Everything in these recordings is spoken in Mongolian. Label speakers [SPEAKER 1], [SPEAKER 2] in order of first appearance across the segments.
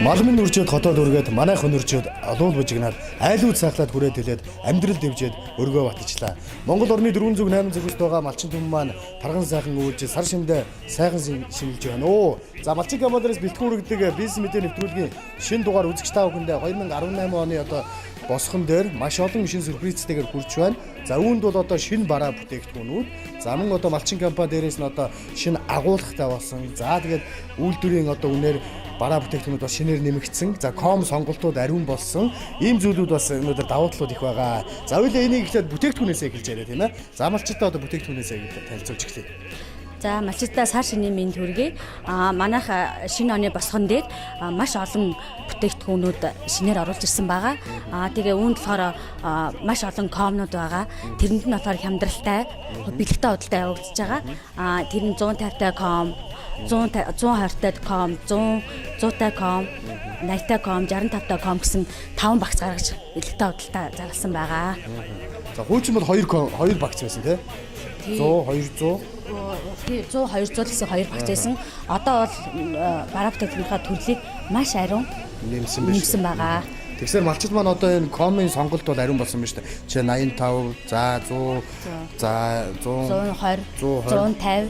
[SPEAKER 1] Малмын үржээд хотоод үргээд манайх өнөржөөд алуул бужигнаад айлууд сахлаад хүрээд хэлээд амьдрал дэвжээд өргөө батчлаа. Монгол орны 408 зүгт байгаа малчин түмэн маань тарган сайхан үйлж сар шимдээ сайхан шинжилж байна. За малчин компаниас бэлтгэн үргэдэг бизнес мэдээ нэвтрүүлгийн шинэ дугаар үзэгч та бүхэндээ 2018 оны одоо босхон дээр маш олон шинэ сюрпризтэйгээр хүрч байна. За үүнд бол одоо шинэ бараа бүтээгдэхүүнүүд, за мөн одоо малчин компани дээрээс нь одоо шинэ агуулгатай болсон. За тэгээд үйлдвэрийн одоо үнээр бараа бүтээгдэхүүнүүд бас шинээр нэмэгдсэн. За ком сонголтууд ариун болсон. Ийм зүйлүүд бас өнөөдөр давуу талууд их байгаа. За хоёулаа энийг ихлээр бүтээгдэхүүнээсээ эхэлж яриа тийм ээ. За малчтаа одоо бүтээгдэхүүнээсээ танилцуулж эхлэе.
[SPEAKER 2] За малчтаа сар шинийн мэнд хүргэе. Манайх шинэ оны босгон дээр маш олон бүтээгдэхүүнүүд шинээр оруулж ирсэн байгаа. Тэгээ үүнд болохоор маш олон комнууд байгаа. Тэрэнд нь болохоор хямдралтай, бэлэгтэй худалдаа явагдаж байгаа. Тэр нь 150-тай ком, 120-тай ком, 100-тай ком, 80-тай ком, 65-тай ком гэсэн 5 багц гаргаж бэлэгтэй худалдаа зарласан байгаа.
[SPEAKER 1] За хуучин бол 2 багц байсан тийм. 100, 200
[SPEAKER 2] 200 гэсэн 2 багц байсан. Одоо бол бараа бүтээгдэхүүнийхээ төрлийг маш ариун нэмсэн байгаа.
[SPEAKER 1] Тэгэхээр малчид маань одоо энэ комын сонголт бол ариун болсон байна шүү дээ. Жишээ 85, за 100, за 120,
[SPEAKER 2] 200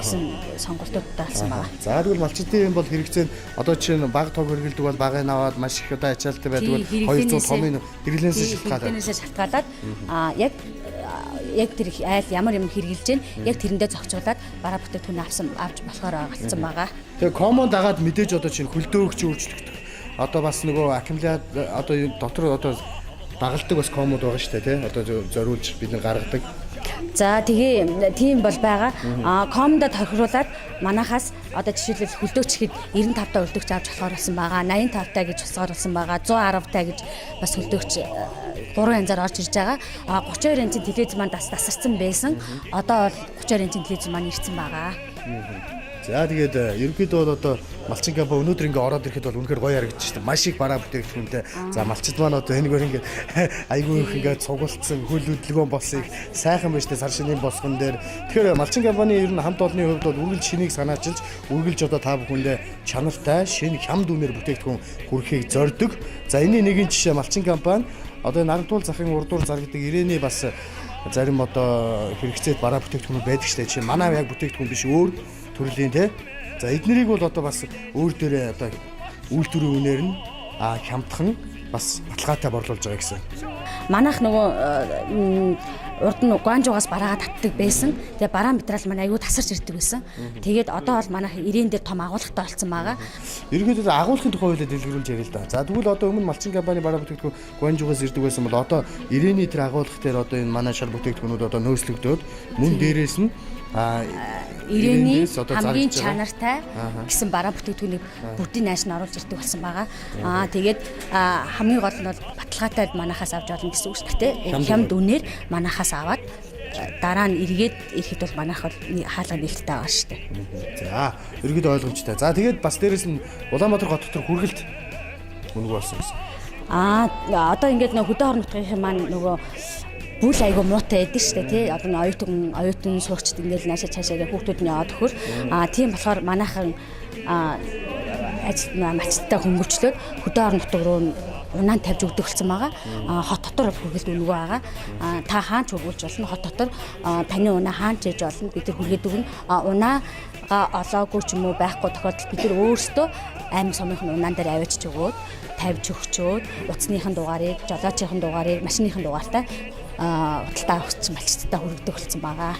[SPEAKER 2] гэсэн сонголтууд таалсан байна.
[SPEAKER 1] За тэгвэл малчидын бол хэрэгцээ одоо жишээ нь баг тог хэрэгэлдэг бол багыг аваад маш их одоо ачаалттай байдаг бол 200 томын хэрэглэнээс шалтгаалаад
[SPEAKER 2] яг тэр айл ямар юм хэрэгжилж байна яг тэрэндээ зохицуулаад бараа бүтээгдэхүүн авч болохоор галцсан байгаа.
[SPEAKER 1] Тэгээ комон дагаад мэдээж одоо чинь хөлдөөгч өөрчлөгдөх. Одоо бас нөгөө аккумулятор одоо дотор одоо дагалдаг бас комод байгаа шүү дээ тий. Одоо зориулж бид нар гаргадаг.
[SPEAKER 2] За тэгээ тийм бол байгаа. Комдод тохируулаад манахаас одоо жишээлбэл хөлдөөгч хэд 95 та хөлдөөгч авч болохоор болсон байгаа. 85 та гэж цоцгоорсон байгаа. 110 та гэж бас хөлдөөгч 3 янзаар орж ирж байгаа. 32 инчийн телевиз маань тасарсан байсан. Одоо бол 32 инчийн телевиз маань ирсэн байгаа.
[SPEAKER 1] За тэгээд ерөнхийдөө бол одоо малчин компани өнөөдөр ингээ ороод ирэхэд бол үнэхээр гоё харагдаж байна. Маш их бараа бүтээгдэхүүнтэй. За малчид маань одоо энэгээр ингээ айгүй их ингээ цугулцсан хөл хөдөлгөөн болсон их сайхан байж тээ сар шинийн босгон дээр. Тэгэхээр малчин компани ер нь хамт олонны хувьд бол үргэлж шинийг санаачилж үргэлж одоо та бүхэндээ чанартай шинэ хямд үнээр бүтээгдэхүүн хүргэхийг зорддог. За энэний нэгэн жишээ малчин компани одоо Нарантуул захын урдуур заргадаг ирээний бас зарим одоо хэрэгцээт бараа бүтээгдэхүүнүүд байдаг шүү дээ. Жишээ манай яг бүтээгдэхүүн биш өөр төрлийн тий. За эднэрийг бол одоо бас өөр дээрээ одоо үйлдвэрийн үнээр нь хямдхан бас баталгаатай борлуулж байгаа гэсэн.
[SPEAKER 2] Манайх нөгөө урд нь Гуанжуугаас бараагаа татдаг байсан. Тэгээ бараа материал маань аюу тасарч ирдэг байсан. Тэгээд одоо бол манайх ирээн дээр том агуулгатай болсон байгаа.
[SPEAKER 1] Ерөнхийдөө агуулгын тухай хуулиар дэлгэрүүлж ярил л да. За тэгвэл одоо өмнө малчин компани бараа бүтээгдэхүүн Гуанжуугаас ирдэг байсан бол одоо ирээний тэр агуулга дээр одоо энэ манай шар бүтээгдэхүүнүүд одоо нөөцлөгдөөд мөн дээрээс нь
[SPEAKER 2] ирээний хамгийн чанартай гэсэн бараа бүтээгдэхүүнийг бүгдийг нааш нь оруулж ирдэг болсон байгаа. Тэгээд хамгийн гол нь бол баталгаатай манахаас авч олно гэсэн үг шүү дээ. Хямд үнээр манахаас аваад дараа нь эргээд ирэхэд бол манайх бол хаалга нээлттэй байгаа шүү дээ.
[SPEAKER 1] За ерөөд ойлгомжтой. За тэгээд бас дээрэс нь Улаанбаатар хот дотор хүргэлт өнгө болсон гэсэн.
[SPEAKER 2] Одоо ингээд нөгөө хөдөө орон нутгийн маань нөгөө бүл айгу муутай байдаг шүү дээ тий. Одоо оюутан сурагчид ингээл наашаа цаашаа хүүхдүүд нь яваад өгөхөр. Тийм болохоор манайхан ажил мачттай хөнгөвчлөөд хөдөө орон нутаг руу унаан тавьж өгдөг болсон байгаа. Хот дотор хүргэлт өнгөө байгаа. Та хаач өгүүлж болно. Хот дотор таны унаа хаач ээж болно. Бид нар хүргээд өгнө. Унаага олоогүй ч юм уу байхгүй тохиолдолд бид нар өөрсдөө аймаг сумын унаан дээр аваачж өгөөд тавьж өгчөөд утасныхын дугаарыг, жолоочийн дугаарыг, машиныхын дугаартай худалдаа авахч малчттай хүргэдэг болсон байгаа.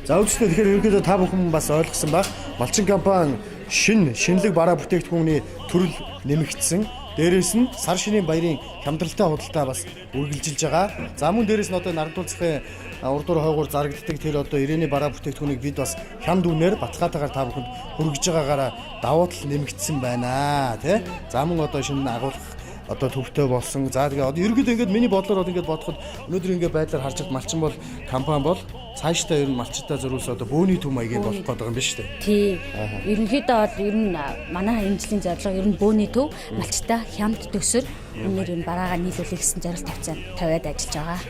[SPEAKER 1] За үгүйсээ тэгэхээр ерөнхийдөө та бүхэн бас ойлгосон баг. Малчин компани шинэлэг бараа бүтээгдэхүүний төрөл нэмэгдсэн. Дээрээс нь сар шинийн баярын хямдралтай худалдаа бас үргэлжилж байгаа. За мөн дээрээс нь одоо Нарантуул захын урдуур хойгоор зарагддаг тэр одоо ирээний бараа бүтээгдэхүүнийг бид бас хямд үнээр баталгаатайгаар та бүхэнд хүргэж байгаагаараа давуу тал нэмэгдсэн байна тий. За мөн одоо шинэ агуулга одоо төвтэй болсон. За тэгээ одоо ерөнхийдөө ингээд миний бодлоор бол ингээд бодоход өнөөдөр ингээд байдлаар харж байгаа малчин бол компани бол цаашдаа ер нь малчтаа зориулсан одоо бөөний төв маягийг болох гэдэг юм байна шүү дээ.
[SPEAKER 2] Тий. Ерөнхийдөө бол ер нь манай энэ жилийн зорилго ер нь бөөний төв малчтаа хямд төсөр өнөр энэ бараагаа нийлүүлэх гэсэн зорилт тавиад ажиллаж байгаа.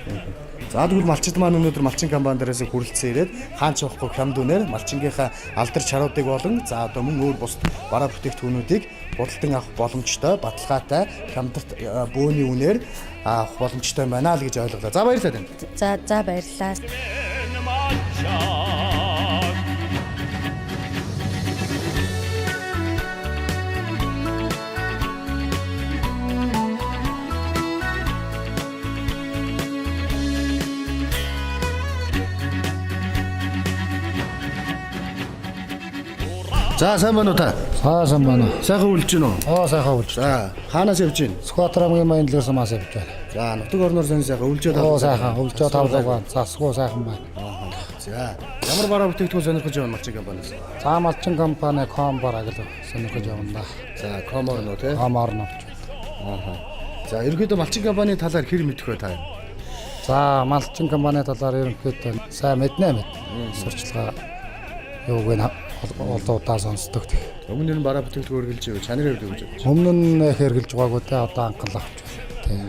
[SPEAKER 1] За тэгвэл малчид маань өнөөдөр малчин компани дээрээс хүрэлцэн ирээд хаанч явахгүй хямдүнээр малчингийнхаа алдар чаруудыг болон за одоо мөн өөр бус бараа бүтээгдэхүүнүүдийг худалдан авах боломжтой, баталгаатай хямдарт бөөний үнээр авах боломжтой байна л гэж ойлголоо. За баярлалаа танд.
[SPEAKER 2] За баярлалаа.
[SPEAKER 1] За сайн байна уу та?
[SPEAKER 3] Сайн байна.
[SPEAKER 1] Сайхан үлж гин үү?
[SPEAKER 3] Сайхан үлж.
[SPEAKER 1] За хаанаас явж гин?
[SPEAKER 3] Скватер хамгийн маяндлаас мас явж байна.
[SPEAKER 1] За нутаг орноор сайхан үлжээд
[SPEAKER 3] Сайхан үлжээ тавлаг байна. Засгүй сайхан байна.
[SPEAKER 1] За ямар бараа бүтээгдэхүүн сонирхож байгаа малчин компаниас?
[SPEAKER 3] За малчин компани Комбара гэл сонирхож явна да.
[SPEAKER 1] За Комор нөө тий?
[SPEAKER 3] Комор нөө.
[SPEAKER 1] За ерөнхийдөө малчин компани талаар хэр мэдэх вэ та?
[SPEAKER 3] За малчин компани талаар ерөнхийдөө сайн мэднэ. Сурчлага юу гэнэ олдуудаа сонсдог.
[SPEAKER 1] Өмнө нь бараа бүтээгдэхүүн хэрэгжилж байв. Чанарын хувьд юу гэж?
[SPEAKER 3] Өмнө нь хэрэгжилж байгаагүй те одоо анхаал авч байна.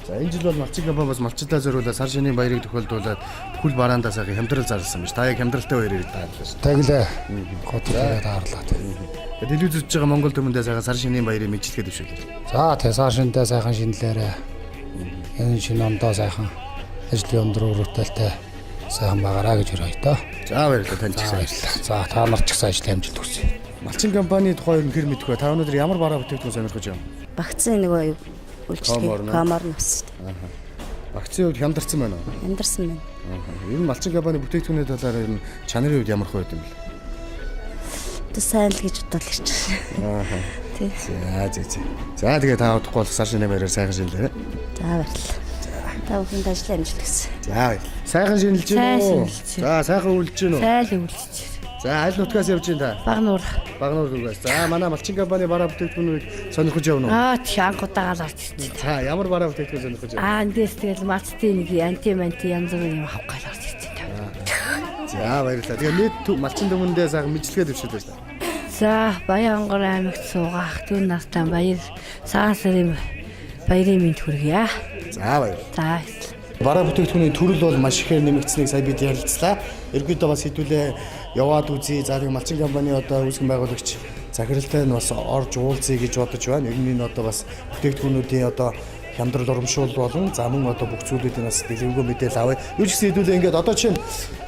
[SPEAKER 1] За энэ жил бол малчин компани бас малчдаа зориулаад сар шинийн баярыг тохиолдуулаад бүхэл бараандаа сайхан хямдрал зарласан байна ш. Та яг хямдралтай баяр ирээд байгаа юм ш.
[SPEAKER 3] Тэглээ. Хотод хаарлаа.
[SPEAKER 1] Телевиз үзэж байгаа Монгол түмэндээ сайхан сар шинийн баярыг мэдлэгээ дэвшүүлээ.
[SPEAKER 3] За тэ сар шиндээ сайхан шинэлээрээ. Энэ шинэ ондоо сайхан ажлын өндөр өрөвдөлтэй сайхан байгаараа гэж өрөөё тоо.
[SPEAKER 1] За баярлалаа танд ч сайн.
[SPEAKER 3] За та нар ч гэсэн ажлын амжилт хүсье.
[SPEAKER 1] Малчин компани тухай ер нь хэр мэдэх вэ? Та өнөөдөр ямар бараа бүтээгдэхүүн сонирхож байна?
[SPEAKER 2] Багцсан нөгөө үйлчлэгээ Комор нус.
[SPEAKER 1] Багцын хувьд хямдарсан байна уу?
[SPEAKER 2] Хямдарсан байна.
[SPEAKER 1] Ер нь малчин компани бүтээгдэхүүний талаар ер нь чанарын хувьд ямар хувь юм бэ?
[SPEAKER 2] Тэ сайн л гэж бодвол ирч. Тий.
[SPEAKER 1] За тэгээ та удахгүй бол сар шинэ баяраар сайхан шинэлээ.
[SPEAKER 2] За баярлалаа. Та бүхэнд ажлын амжилт хүсье.
[SPEAKER 1] За баярлалаа. Сайхан шинэлж гин үү? За сайхан үлж гин үү?
[SPEAKER 2] Сайн л үлж.
[SPEAKER 1] За аль нутгаас явж гин та?
[SPEAKER 2] Багнуур
[SPEAKER 1] дугаас. За манай малчин компани бараа бүтээгдэхүүнийг сонирхож явна уу?
[SPEAKER 2] тий анхудагаал орж ирсэн.
[SPEAKER 1] За ямар бараа бүтээгдэхүүн сонирхож явна?
[SPEAKER 2] Эндээс тэгэл мацтын нэг анти янз бүрийн юм авах гал орж ирсэн.
[SPEAKER 1] За баярлалаа. Тэгээ нийт малчин түмэндээ сайхан мэдлэгээ дэвшүүлээ ш.
[SPEAKER 2] За Баянгор аймагт суугаах түн настай баяр саан сарын баярын мэнд хүргье.
[SPEAKER 1] За баярлалаа.
[SPEAKER 2] За
[SPEAKER 1] бараа бүтээгдэхүүний төрөл бол маш ихээр нэмэгдсэнийг сая бид ярилцлаа. Ерөнхийдөө бас хэдүүлээ яваад үзье. За тэгээ малчин компани одоо үүсгэн байгуулагч захиралтай нь бас орж уулзъя гэж бодож байна. Ер нь энэ одоо бас бүтээгдэхүүнүүдийн одоо хямдрал урамшуул болон за мөн одоо бүх зүйлүүдийн бас дэлгэрэнгүй мэдээлэл авъя. Юу ч гэсэн хэдүүлээ ингээд одоо чинь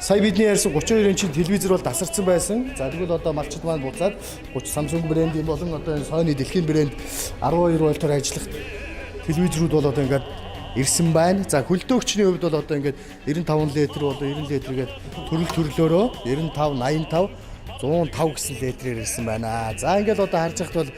[SPEAKER 1] сая бидний ярьсан 32 инчийн телевизэр бол тасарсан байсан. За тэгвэл одоо малчид маань буцаад Samsung брендийн болон одоо энэ Sony дэлхийн брэнд 12 вольтоор ажиллах телевизрүүд бол одоо ингээд ирсэн байна. За хөлдөөгчний хувьд бол одоо ингээд 95 литр болоо 90 литр гээд төрлөөрөө 95, 85, 105 гэсэн литрээр ирсэн байна. За ингээд одоо харж байхад бол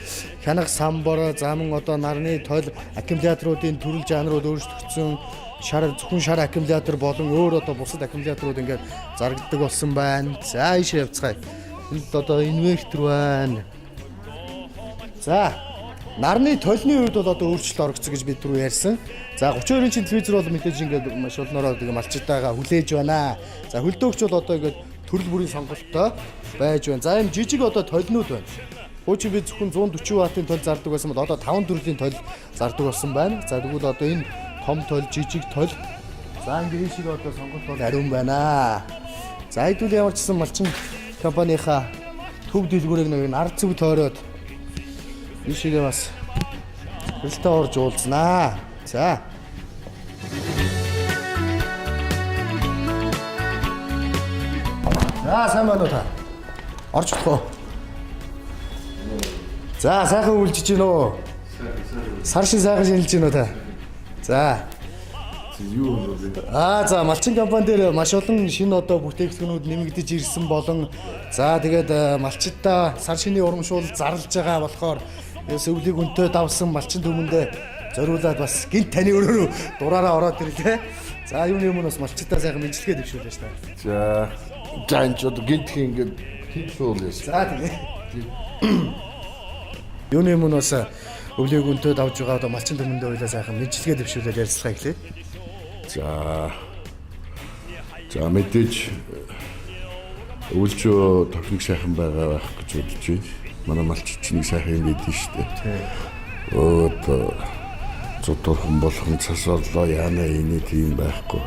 [SPEAKER 1] хянах самбор, за мөн одоо нарны тойл аккумуляторуудын төрөл жанрууд өөрчлөгдсөн, зөвхөн шар аккумулятор болон өөр одоо бусад аккумуляторууд ингээд зарагддаг болсон байна. За ийшээ явцгаая. Энд одоо инвертер байна. За нарны толны үед бол одоо өөрчлөлт орогдсон гэж бид түрүү ярьсан. За 32 инчийн телевизэр бол мэдээж ингээд маш олноороо тэгээ малчтайгаа хүлээж байна. За хөлдөөгч бол одоо ингээд төрөл бүрийн сонголттой байж байна. За энэ жижиг одоо толнууд байна. Хуучин бид зөвхөн 140 ваттын толь зардаг байсан бол одоо 5 төрлийн толь зардаг болсон байна. За тэгвэл одоо энэ том толь, жижиг толь. За энэ шиг одоо сонголт бол ариун байна. За хэдүүл ямар ч гэсэн малчин компанийнхаа төв дэлгүүрийг нэг ард зүг тойроод энэ шигээ бас хөлтөө орж уулзнаа. За сайн байна уу та? Орж болох уу? За сайхан үлжиж гин үү? Сар шин сайхан шинэлж гин үү та? За. За малчин компани дээр маш олон шинэ одоо бүтээгдэхүүнүүд нэмэгдэж ирсэн болон за тэгээд малчидаа сар шинийн урамшуул зарлж байгаа болохоор өвлийг өнтөө давсан малчин түмэндээ зориулаад бас гинт таны өрөөрөө дураараа ороод ирлээ. За юуны өмнө бас малчидаа сайхан мэдлэгээ дэвшүүлээ шүү дээ.
[SPEAKER 4] За энэ ч одоо гинтхэн ингээд хинтүүл яасан.
[SPEAKER 1] За тэгээ. Юуны өмнө бас өвлийг өнтөө давж байгаа одоо малчин түмэндээ ойлаа сайхан мэдлэгээ дэвшүүлээд ярилцлага эхлэе.
[SPEAKER 4] За мэдээж өвлжөө техник сайхан байгаа байх гэж бодож байна. Манай малчичныг сайхан юм байдэн шүү дээ. Зодорхон болгон цас орлоо яана энэ тийм байхгүй.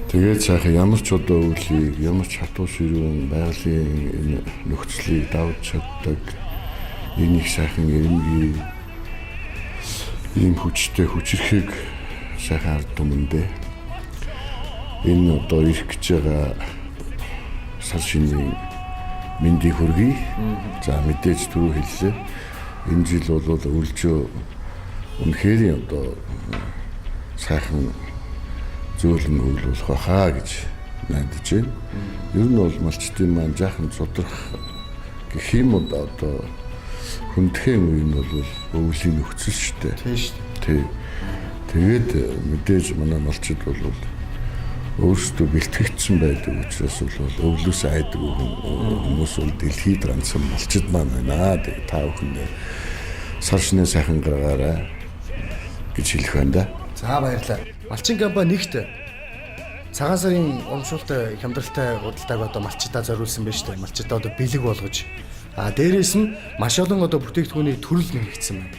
[SPEAKER 4] Тэгээд сайхан ямар ч одоо өвлийг, ямар ч хатуу ширүүн байгалийн энэ нөхцөлийг давж чаддаг энэ их сайхан эрэмгийн ийм хүчтэй хүчрэхийг сайхан ард түмэндээ энэ одоо ирэх гэж байгаа сар шинийн мэндийг хүргэе. За мэдээж түрүү хэллээ. Энэ жил бол өвлжөө үнэхээр одоо сайхан зөөлөн өвлөх байхаа гэж найдаж байна. Ер нь бол малчдын маань жаахан зудрах гэх юм уу одоо хүндхэн үе нь бол өвлийн нөхцөл шүү дээ.
[SPEAKER 1] Тийм шүү дээ.
[SPEAKER 4] Тий. Тэгээд мэдээж манай малчд бол өөрсдөө бэлтгэгдсэн байдаг учраас бол өвлөөс айдаг хүмүүс бол дэлхийд ганцхан малчд маань байна. Тэгээд та бүхэндээ сар шинэ сайхан гаргаарай гэж хэлэх байна да.
[SPEAKER 1] За баярлалаа. Малчин компани нэгт цагаан сарын урамшуултай хямдралтай худалдааг одоо малчдаа зориулсан байна шүү дээ. Малчдаа одоо бэлэг болгож. Дээрээс нь маш олон одоо бүтээгдэхүүний төрөл нэмэгдсэн байна.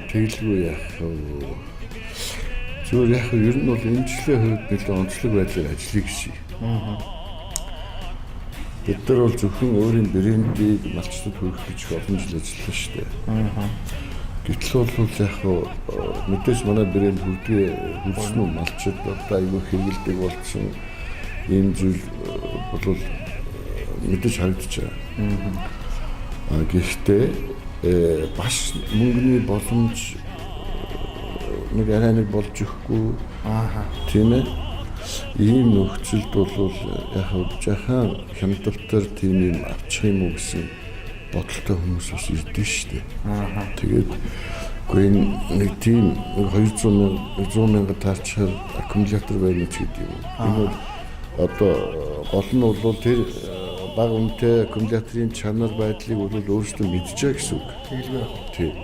[SPEAKER 4] Тэглгүй яах вэ? Зүгээр яг ер нь бол эмчилгээ хувьд нэлээд онцлог байдлаар ажиллая гэсэн. Бид нар бол зөвхөн өөрийн брендийг малчдад хүргэж олон жил ажилласан шүү дээ. Гэтэл бол яг мэдээж манай брэнд хүрсэн нь малчд одоо аюул хэрэгэлдэг болсон ийм зүйл бол мэдээж харагдаж байгаа. Гэхдээ бас мөнгөний боломж нэг арай нэг болж өгөхгүй. Тийм ээ. Ийм нөхцөлд бол яг жахан хямдалтаар тийм юм авчих юм уу гэсэн бодолтой хүмүүс бас ирдэ шүү дээ. Тэгээд үгүй нэг тийм 100 мянга таарчаар аккумулятор байна ч гэдэг юм. Энэ бол одоо гол нь бол тэр бага үнэтэй аккумуляторын чанар байдлыг бол өөрсдөө мэдчихэ гэсэн үг. Тийм.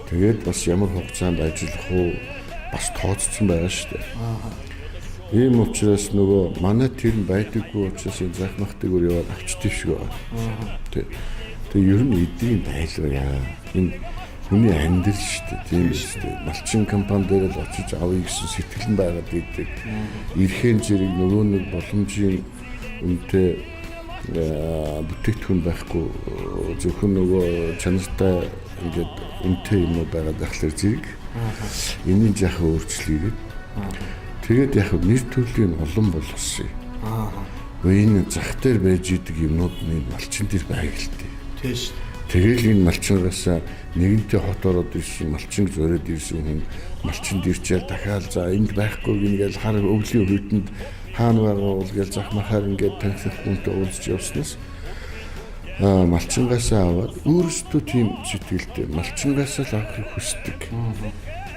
[SPEAKER 4] Тэгээд бас ямар хугацаанд ажиллах уу бас тооцсон байгаа шүү дээ. Ийм учраас нөгөө манай тэр нь байдаггүй учраас энэ захмахтыг өөр яваад авчдаг шиг байна. Тэгээ ер нь эдийн байлгаа. Энэ хүний амьдрал шүү дээ. Тийм шүү дээ. Малчин компани дээр л очиж авъя гэсэн сэтгэл нь байгаад идэг. Эрхэн зэрэг нөгөө нэг боломжийн үнэтэй бүтээгдэхүүн байхгүй зөвхөн нөгөө чанартай ингээд үнэтэй юм байгаад байхлаар зэрэг энэний жаахан өөрчлөлийг тэгээд яг нэр төрлийн олон болгосон. Энэ зах дээр байж идэг юмнууд нь малчин дээр байгальтай.
[SPEAKER 1] Тийм шүү.
[SPEAKER 4] Тэгэл энэ малчингаас нэгэнтээ хот ороод ирсэн малчин зориод ирсэн хүн малчин дэрчээр дахиад за энд байхгүй гингээл хар өвлийн хүйтэнд хаана байгаа бол гэж захмахаар ингээд танилцах хүнтэй уулзч явснаас малчингаас аваад өөрөөсөө тийм сэтгэлтэй малчингаас л авахыг хүсдэг.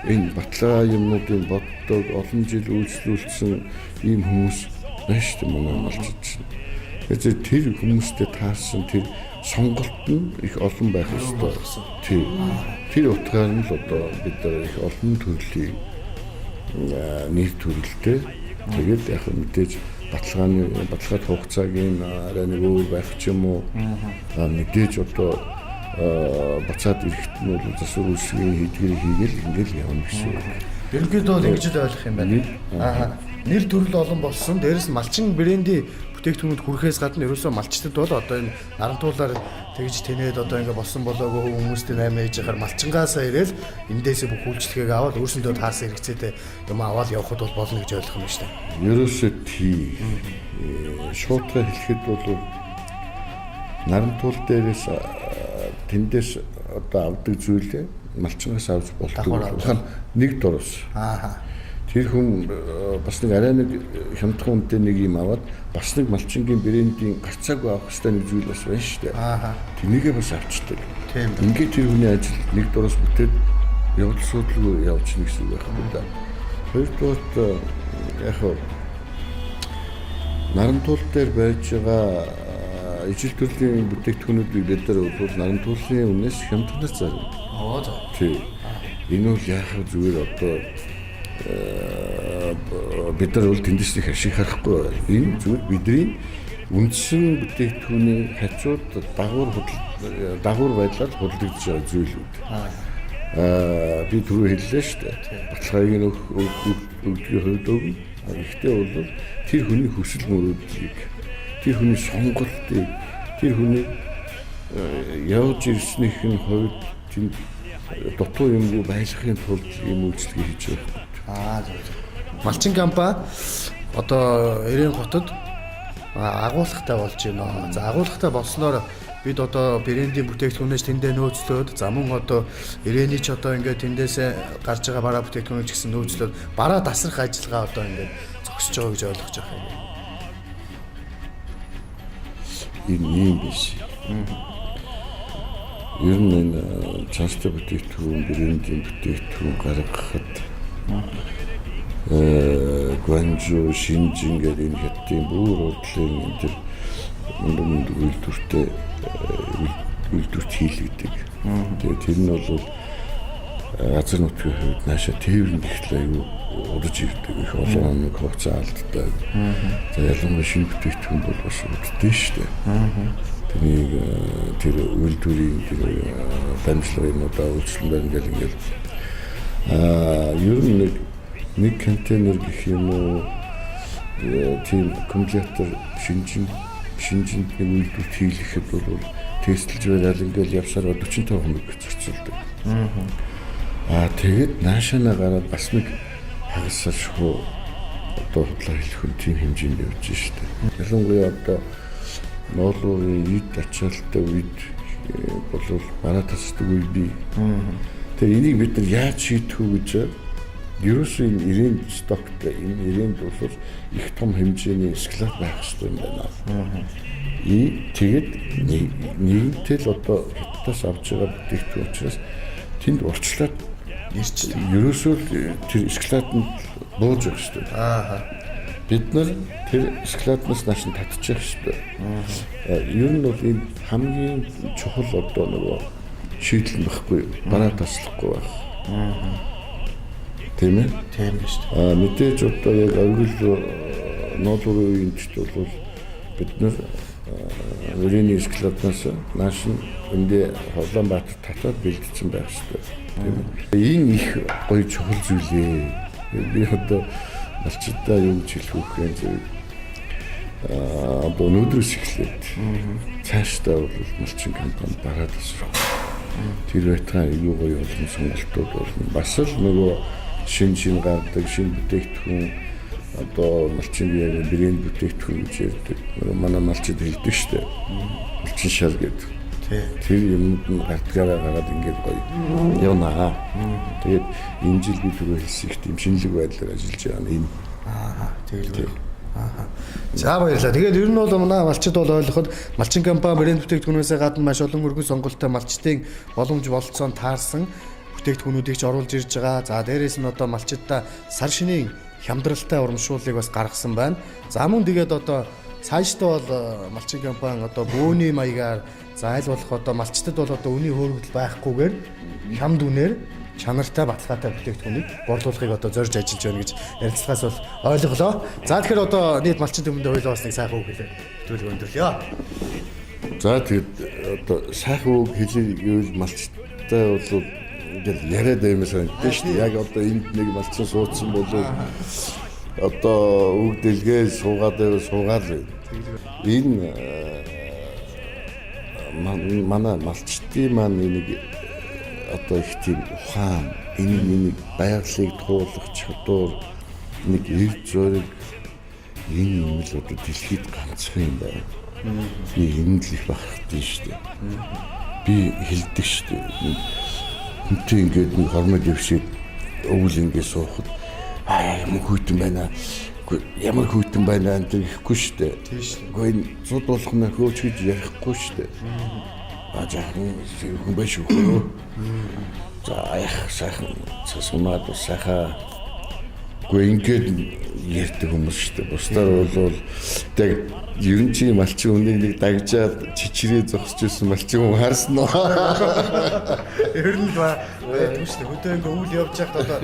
[SPEAKER 4] Энэ батлага юмнуудын боддог олон жил үйлчлүүлсэн ийм хүмүүс байна шүү дээ манай малчид. Тэгэхээр тэр хүмүүстэй таарсан тэр сонголт нь их олон байх ёстой. Тийм. Тэр утгаар нь л одоо бид нар их олон төрлийн нийт төрөлтэй тэгээд яг мэдээж баталгааны хугацаагийн арай нэг өөр байх ч юм уу мэдээж одоо бацаад ирэхэд нь бол засвар үйлсгийн хийдгэрийг хийгээл ингээл явна гэсэн.
[SPEAKER 1] Ерөнхийдөө бол ингэж л ойлгох юм байна. Нэр төрөл олон болсон. Дээрээс нь малчин брендийн бүтээгдэхүүнүүд хүрэхээс гадна ерөөсөө малчтад бол одоо энэ нарантуулаар тэгж тэнээд одоо ингэ болсон болоогүй хүмүүстэй наймаа хийж яхаар малчингаасаа ирээл эндээсээ бүх үйлчлэгийг аваад өөрсөндөө таарсан хэрэгцээтэй юм аваад явхад бол болно гэж ойлгох юм байна шүү дээ.
[SPEAKER 4] Ерөөсөө тий. Шуутгаар хэлэхэд бол нарантуул дээрээс тэндээс одоо авдаг зүйлээ малчингаас авч болдог. Нэг дурс. Тэр хүн бас нэг арай нэг хямдхан үнэтэй нэг юм аваад бас нэг малчингийн брендийн гарцаагүй авах хэрэгтэй нэг зүйл бас байна шүү дээ. Тэрнийгээ бас авчдаг. Ингээд тэр хүний ажил нэг дурс бүтээд явдал судалгүй явчихна гэсэн үг байхгүй да. Хоёрдугаар яг нарантуул дээр байж байгаа ижил төрлийн бүтээгдэхүүнүүдийг бид нар бол нарантуулын өмнөөс хямдханаас зарна. Тий. Энэ бол яг зүгээр одоо бид нар бол тэндээс их ашиг харахгүй. Энэ зүгээр бидний үндсэн бүтээгдэхүүний хажууд дагуур байдлаар худалдагдж байгаа зүйлүүд. Би түрүү хэллээ шүү дээ. Баталгааг нь өгдөгийн хувьд өгнө. Гэхдээ бол тэр хүний хүсэл мөрөөдлийг, тэр хүний сонголтыг, тэр хүний явж ирснийхэн хувьд тэнд дутуу юмгүй байлгахын тулд юм үйлчлэгээ хийж байгаа.
[SPEAKER 1] Малчин кампа одоо Ирээн хотод агуулгатай болж байна. За агуулгатай болсноор бид одоо брендийн бүтээгдэхүүнээс тэндээ нөөцлөөд за мөн одоо Ирээний ч одоо ингээд тэндээс гарч байгаа бараа бүтээгдэхүүнээс гэсэн нөөцлөөд бараа тасрах ажиллагаа одоо ингээд зогсож байгаа гэж ойлгож байгаа юм.
[SPEAKER 4] Энэ юм биш. Ер нь энэ цаашдаа бүтээгдэхүүн, брендийн бүтээгдэхүүн гаргахад Гуанчжоу, Шинжин гэдэг энэ хятадын бүр урдлын энэ төр мундаг үйлдвэрт хийлгдэг. Тэгээд тэр нь бол газар нутгийн хувьд наашаа тээврийн ихтэй аюу удаж ирдэг их олон нэг хугацаа алддаг. За ялангуяа шинэ бүтээгдэхүүн бол бас уддаг шүү дээ. Тэрийг тэр үйлдвэрийн тэр дамжлагын удаа үйлчлэн байна гэл ингээл ер нь нэг контейнер гэх юм уу тийм компьютер шинжинд нэг үйлдвэрт хийлгэхэд бол тестэлж байгаад ингээл явсаар 45 хоног зарцуулдаг. Тэгээд наашаана гараад бас нэг хагасаар шхуу одоо худлаа хэлэх нь тийм хэмжээнд явж штэ. Ялангуяа одоо ноолуугийн ид ачаалттай үед бол бараа тасдаг үе бий. Тэгээ энийг бид нар яаж шийдэх вэ гэж ерөөсөө энэ Ирээн стоктой энэ Ирээнд бол их том хэмжээний склад байх хэрэгтэй юм байна. Тэгээд нэгэнтэй л одоо хятадаас авч байгаа бүтээгдэхүүн учраас тэнд урчлаад ерөөсөө тэр складанд бууж явах хэрэгтэй. Бид нар тэр складнаас нааш нь татчих хэрэгтэй. Ер нь бол энэ хамгийн чухал одоо нөгөө шийдэл байхгүй бараа таслахгүй байх. Тийм ээ?
[SPEAKER 1] Тийм биш үү?
[SPEAKER 4] Мэдээж одоо яг оргил ноолуугийн үеийнчд бол бид нар Ирээний складнаас нааш нь эндээ Улаанбаатар татаад бэлдсэн байх хэрэгтэй. Тийм ээ? Энэ их гоё чухал зүйлээ. Би одоо малчдаа юу гэж хэлэх вэ гэхээр одоо өнөөдрөөс эхлээд цаашдаа бол малчин компани бараа тасрах. Тэр байтгаа аюу гоё олон сонголтууд болно. Бас л нөгөө шин гардаг шин бүтээгдэхүүн одоо малчин яг брэнд бүтээгдэхүүн гэж ярьдаг. Манай малчид хэлдэг штэ. Малчин шал гэдэг. Тэр юмд нь гартгаараа гараад ингээд гоё явнаа. Тэгээд энэ жил би түрүү хэлсэн их тийм шинэлэг байдлаар ажиллаж байгаа юм.
[SPEAKER 1] Тэгэл. За баярлалаа. Тэгээд ер нь бол манай малчид бол ойлгоход малчин компани брэнд бүтээгдэхүүнээс гадна маш олон өргөн сонголттой малчдын боломж бололцоон таарсан бүтээгдэхүүнүүдийг ч оруулж ирж байгаа. За дээрээс нь одоо малчидаа сар шинийн хямдралтай урамшууллыг бас гаргасан байна. За мөн тэгээд одоо цаашдаа бол малчин компани одоо бөөний маягаар за аль болох одоо малчдад бол одоо үний хөөргөл байхгүйгээр хямд үнээр чанартай баталгаатай бүтээгдэхүүнийг борлуулахыг одоо зорж ажиллаж байна гэж ярилцлагаас бол ойлголоо. За тэгэхээр одоо нийт малчин төмөндөө хоёулаа бас нэг сайхан үг хэлээ. Төлөв өндөрлөё.
[SPEAKER 4] За тэгээд одоо сайхан үг хэлээ гэвэл малчтай бол ингээл яриад байм санагдаж шүү дээ. Яг одоо энд нэг малчин суудсан болов одоо үг дэлгээ суугаад суугаад энэ манай малчтын маань нэг одоо их тийм ухаан энэ байгалыг туулах чадвар нэг эрд зориг энэ юм л одоо дэлхийд ганцхан юм байна. Би энэ л их бахархдаг шүү дээ. Би хэлдэг шүү дээ. Үнтэй ингээд нэг хормог өвшөөд өвөл ингээд суухад ямар хүйтэн байна. Ямар хүйтэн байна гэдэг ихгүй шүү дээ. Гэхдээ энэ зуд болгоно хөөч гэж ярихгүй шүү дээ. Жаахан хүн байж өгөө. За аяах сайхан цасмаад сайхан ингээд ярьдаг хүмүүс шүү дээ. Бусдаар бол тэг ер нь чи малчин хүнийг нэг дагжаад чичрээ зогсож ирсэн малчин хүн харсан уу?
[SPEAKER 1] Ер нь ба тийм шүү дээ. Хөдөө ингээ өвөл явж байхад одоо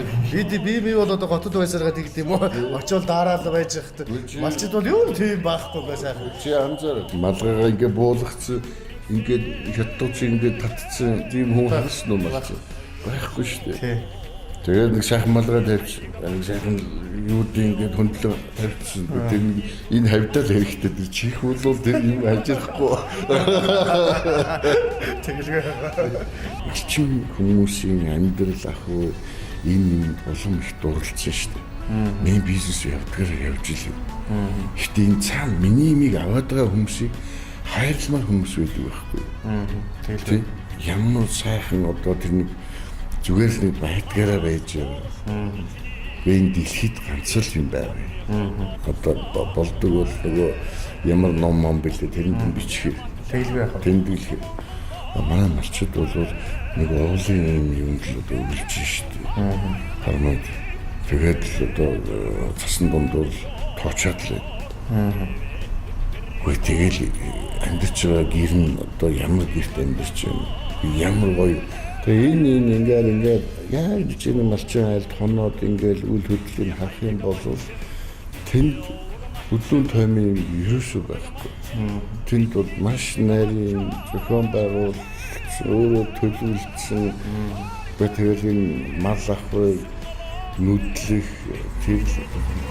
[SPEAKER 1] би бол одоо готод байсараа тэгд юм уу? Очоод дараал байж байхад малчид бол юу тийм баахгүй бай сайхан.
[SPEAKER 4] Чи анзаар малгайгаа ингээ буулгацсан ингээд хятадч ингээд татцсан тийм хүн харсан уу малчин? Байхгүй шүү дээ. Тэгээд нэг сайхан малгай тавьж нэг сайхан юудын ингээд хөндлөө тавьчихсан. Тэр энэ хавьдаа л хэрэгтэй. Тэр чих бол тэр юм ажихгүй.
[SPEAKER 1] Тэгэлгүй.
[SPEAKER 4] Элчин хүмүүсийн амьдрал ах уу энэ улам их дурлцсан шүү дээ. Миний бизнес явдгаар явж илээ. Гэтэ энэ цаана миний имийг аваад байгаа хүмүүсийг хайрламар хүмүүс байдаг байхгүй. Тэгэл ямар сайхан одоо тэр нэг зүгээр л нэг байдгаараа байж байгаа. Энэ дэлхийд ганц л юм байв. Одоо болдог бол нөгөө ямар ном бэлээ тэрэнд бичгээр.
[SPEAKER 1] Тэгэлгүй яах вэ?
[SPEAKER 4] Тэмдэглэх. Манай марчид бол нэг уулын юм л одоо үлж штэ. Хармад. Тэгээд л одоо цасан дундуул тоочоод л. Үгүй тэгэл амьдарч байгаа гэр нь одоо ямар гэрт амьдарч байна. Ямар гоё. Тэгээ энэ ингээд яаж ч юм малчин айлд хоноод ингээд үл хөдлөлийн харах юм бол тэнд бүдүүн тоймын ерөөсөө байхгүй. Тэнд бол маш нарийн зохион байгуулалт өөрөө төлөвлөсөн. Тэгээд энэ мал ахыг нүдлэх тэр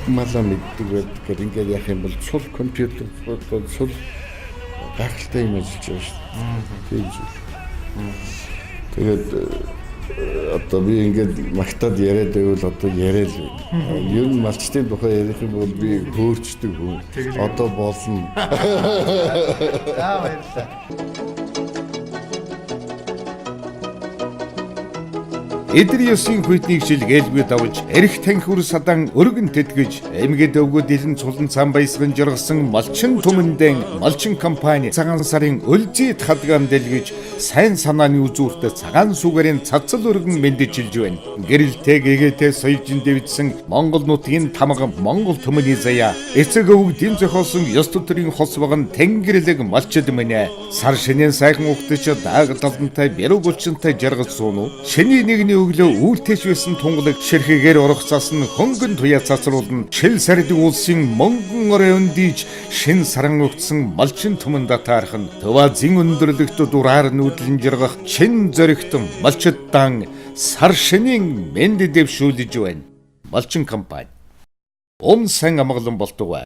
[SPEAKER 4] малаа мэддэг байдаг. Ингээд яах юм бол цул компьютер цул гахалтай юм ажиллаж байгаа шүү дээ. Тэгээд одоо би ингээд магтаад яриад байвал одоо яриад байна. Ер нь малчтын тухай ярих юм бол би хөөрчдөг хүн. Одоо болно.
[SPEAKER 1] Баярлалаа.
[SPEAKER 5] Эдриосийн хүйтнийг шилгээлгүй давж эрх танхимур садан өргөн тэтгэж эмгээд өвгөд илэн цулан цан баясган жиргасан малчин түмэндэн малчин компани цагаан сарын өлзийд хадгаан дэлгэж сайн санааны үзүүртэ цагаан сүгэрийн цацал өргөн мэндичилж байна. Гэрэлтэй гэгээтэй соёжин дэвжсэн Монгол нутгийн тамга Монгол түмний заяа эцэг өвгдийн зохиосон ёс төтрийн хос баган тэнгэрлэг малчид мэнэ. Сар шинийн сайхан угтч даагалдантай бэрүүгүлчэнтэй жаргал суунуу шиний нэгний өглөө үйлтэш байсан тунгалаг ширхэгээр ургацсан хөнгөн туяа цацруулна шил сард улсын монгон оройн диж шин саран өгцсөн малчин түмэн датаархан това зин өндөрлөгт дураар нүүдлэн жиргах чин зөрөгтөн малчиддан сар шинийн мэнд дэвшүүлж байна. Малчин компани ум сан амгалан болтугай.